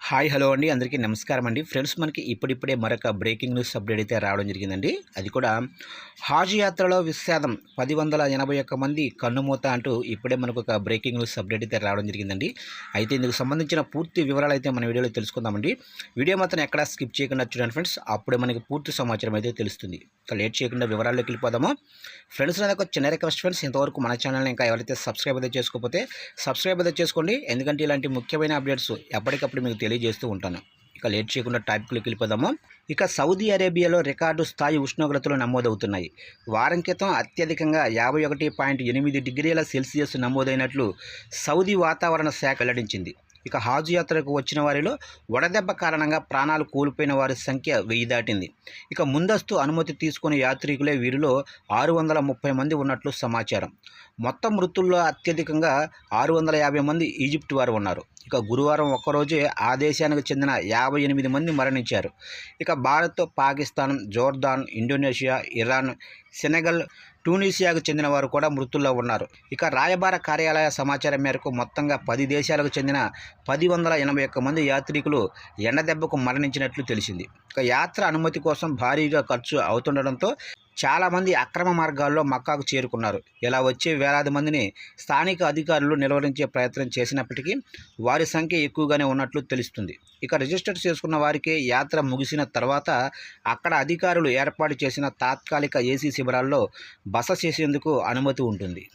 Hi hello అండి, అందరికీ నమస్కారం అండి. ఫ్రెండ్స్, మనకి ఇప్పుడిప్పుడే మరొక బ్రేకింగ్ న్యూస్ అప్డేట్ అయితే రావడం జరిగిందండి. అది కూడా హాజ్ యాత్రలో విషాదం 1081 మంది కన్నుమూత అంటూ ఇప్పుడే మనకు ఒక బ్రేకింగ్ న్యూస్ అప్డేట్ అయితే రావడం జరిగిందండి. అయితే ఇందుకు సంబంధించిన పూర్తి వివరాలు అయితే మన వీడియోలో తెలుసుకుందామండి. వీడియో మాత్రం ఎక్కడా స్కిప్ చేయకుండా చూడండి ఫ్రెండ్స్, అప్పుడే మనకి పూర్తి సమాచారం అయితే తెలుస్తుంది. ఇక లేట్ చేయకుండా వివరాల్లోకి వెళ్ళిపోదాము. ఫ్రెండ్స్, నాకు ఒక చిన్న రిక్వెస్ట్ ఫ్రెండ్స్, ఇంతవరకు మన ఛానల్ని ఇంకా ఎవరైతే సబ్స్క్రైబ్ అయితే చేసుకోకపోతే సబ్స్క్రైబ్ అయితే చేసుకోండి. ఎందుకంటే ఇలాంటి ముఖ్యమైన అప్డేట్స్ ఎప్పటికప్పుడు మీకు తెలియజేస్తూ ఉంటాను. ఇక లేట్ చేయకుండా టాపిక్లోకి వెళ్ళిపోదాము. ఇక సౌదీ అరేబియాలో రికార్డు స్థాయి ఉష్ణోగ్రతలు నమోదవుతున్నాయి. వారం క్రితం అత్యధికంగా 51.8 డిగ్రీల సెల్సియస్ నమోదైనట్లు సౌదీ వాతావరణ శాఖ వెల్లడించింది. ఇక హాజ్ యాత్రకు వచ్చిన వారిలో వడదెబ్బ కారణంగా ప్రాణాలు కోల్పోయిన వారి సంఖ్య 1000 దాటింది. ఇక ముందస్తు అనుమతి తీసుకునే యాత్రికులే వీరిలో 630 మంది ఉన్నట్లు సమాచారం. మొత్తం మృతుల్లో అత్యధికంగా 650 మంది ఈజిప్ట్ వారు ఉన్నారు. ఇక గురువారం ఒక్కరోజే ఆ దేశానికి చెందిన 58 మంది మరణించారు. ఇక Bharat, Pakistan, Jordan, Indonesia, Iran, Senegal, ట్యూనీషియాకు చెందిన వారు కూడా మృతుల్లో ఉన్నారు. ఇక రాయబార కార్యాలయ సమాచారం మేరకు మొత్తంగా 10 దేశాలకు చెందిన 1081 మంది యాత్రికులు ఎండదెబ్బకు మరణించినట్లు తెలిసింది. ఇక యాత్ర అనుమతి కోసం భారీగా ఖర్చు అవుతుండడంతో చాలామంది అక్రమ మార్గాల్లో మక్కాకు చేరుకున్నారు. ఇలా వచ్చే వేలాది మందిని స్థానిక అధికారులు నిలువరించే ప్రయత్నం చేసినప్పటికీ వారి సంఖ్య ఎక్కువగానే ఉన్నట్లు తెలుస్తుంది. ఇక రిజిస్టర్ చేసుకున్న వారికి యాత్ర ముగిసిన తర్వాత అక్కడ అధికారులు ఏర్పాటు చేసిన తాత్కాలిక ఏసీ శిబిరాల్లో బస చేసేందుకు అనుమతి ఉంటుంది.